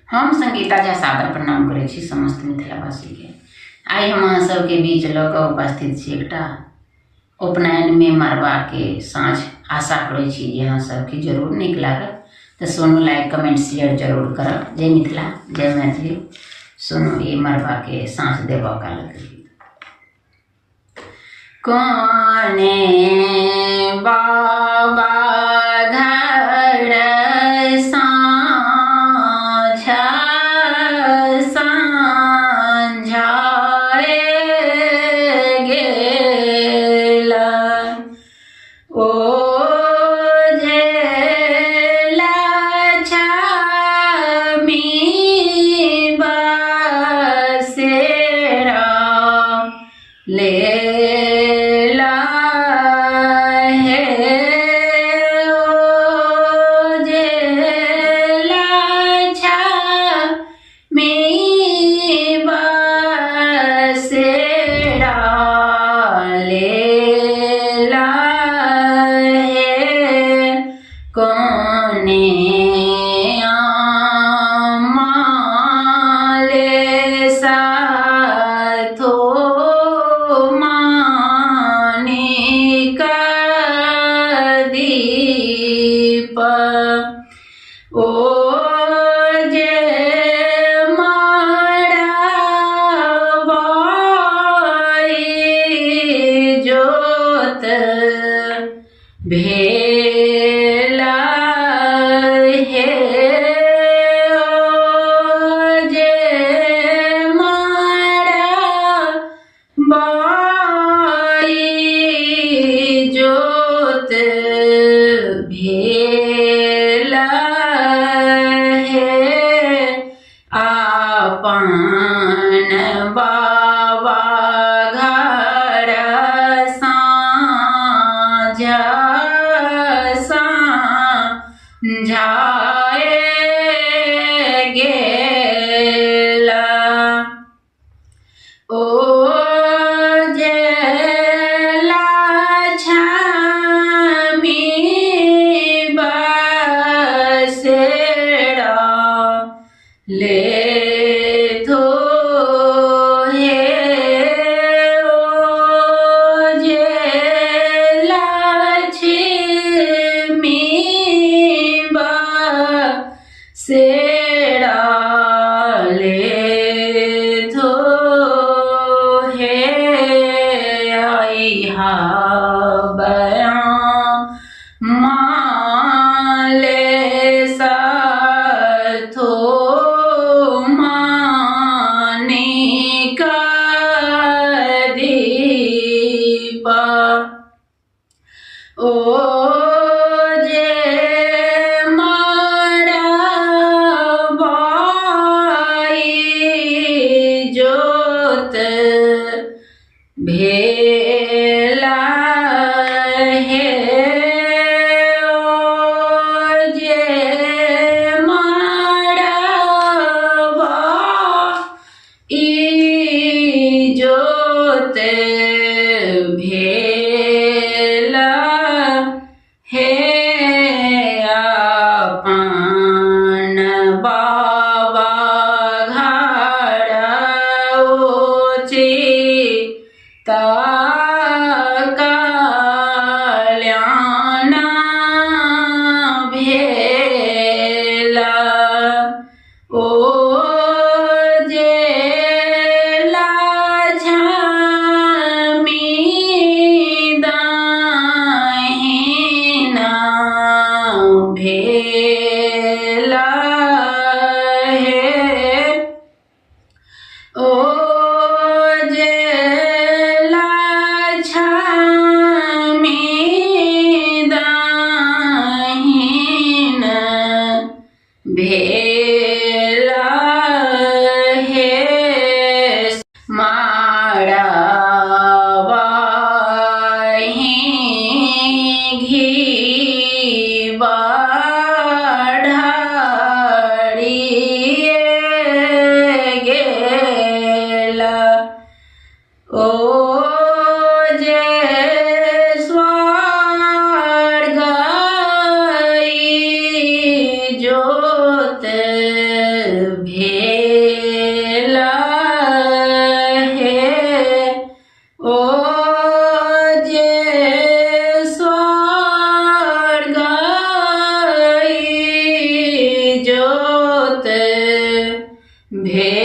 हम संगीता झा सादर प्रणाम करै छी समस्त मिथिलावासी के। आइ हम अहाँ सबके बीच लऽ कऽ उपस्थित छी एकटा उपनयनमे मड़बाके साँझ। आशा करै छी जे अहाँ सबके जरूर नीक लागत, तऽ सोनू लाइक कमेंट शेयर जरूर करब। जय मिथिला जय मैथिली। सोनू ई मड़बाके साँझ देबऽ कालके कोने बाबा घर लेला है ओ जेला छमी बसेरा लेला है कोने आमाले साथो दीप ओ जे मड़बाई जोत भेला हे ओ जे मड़बाई जोत भेला है आपन बाबा घर साँझ साँझाए गेला ओ जेला छमी बसेरा लेथो हे ओ जेला छमी बसेरा लेथो हे आइहा बयां माले साथो मानिक दीप ओ जे मड़बाई जोत भेला हे ओ जे मड़बाई जोत भेला हे आपन बाबा घर उचिता कल्याण भेला ओ जेला छमी दाहिना भेला है ओ जेला छमी दाहिना भेला है माड़बाही घी बढ़ाड़िए गेला ओ जे स्वर्ग जोत भेला हे ओ जे स्वर्ग जोत भेला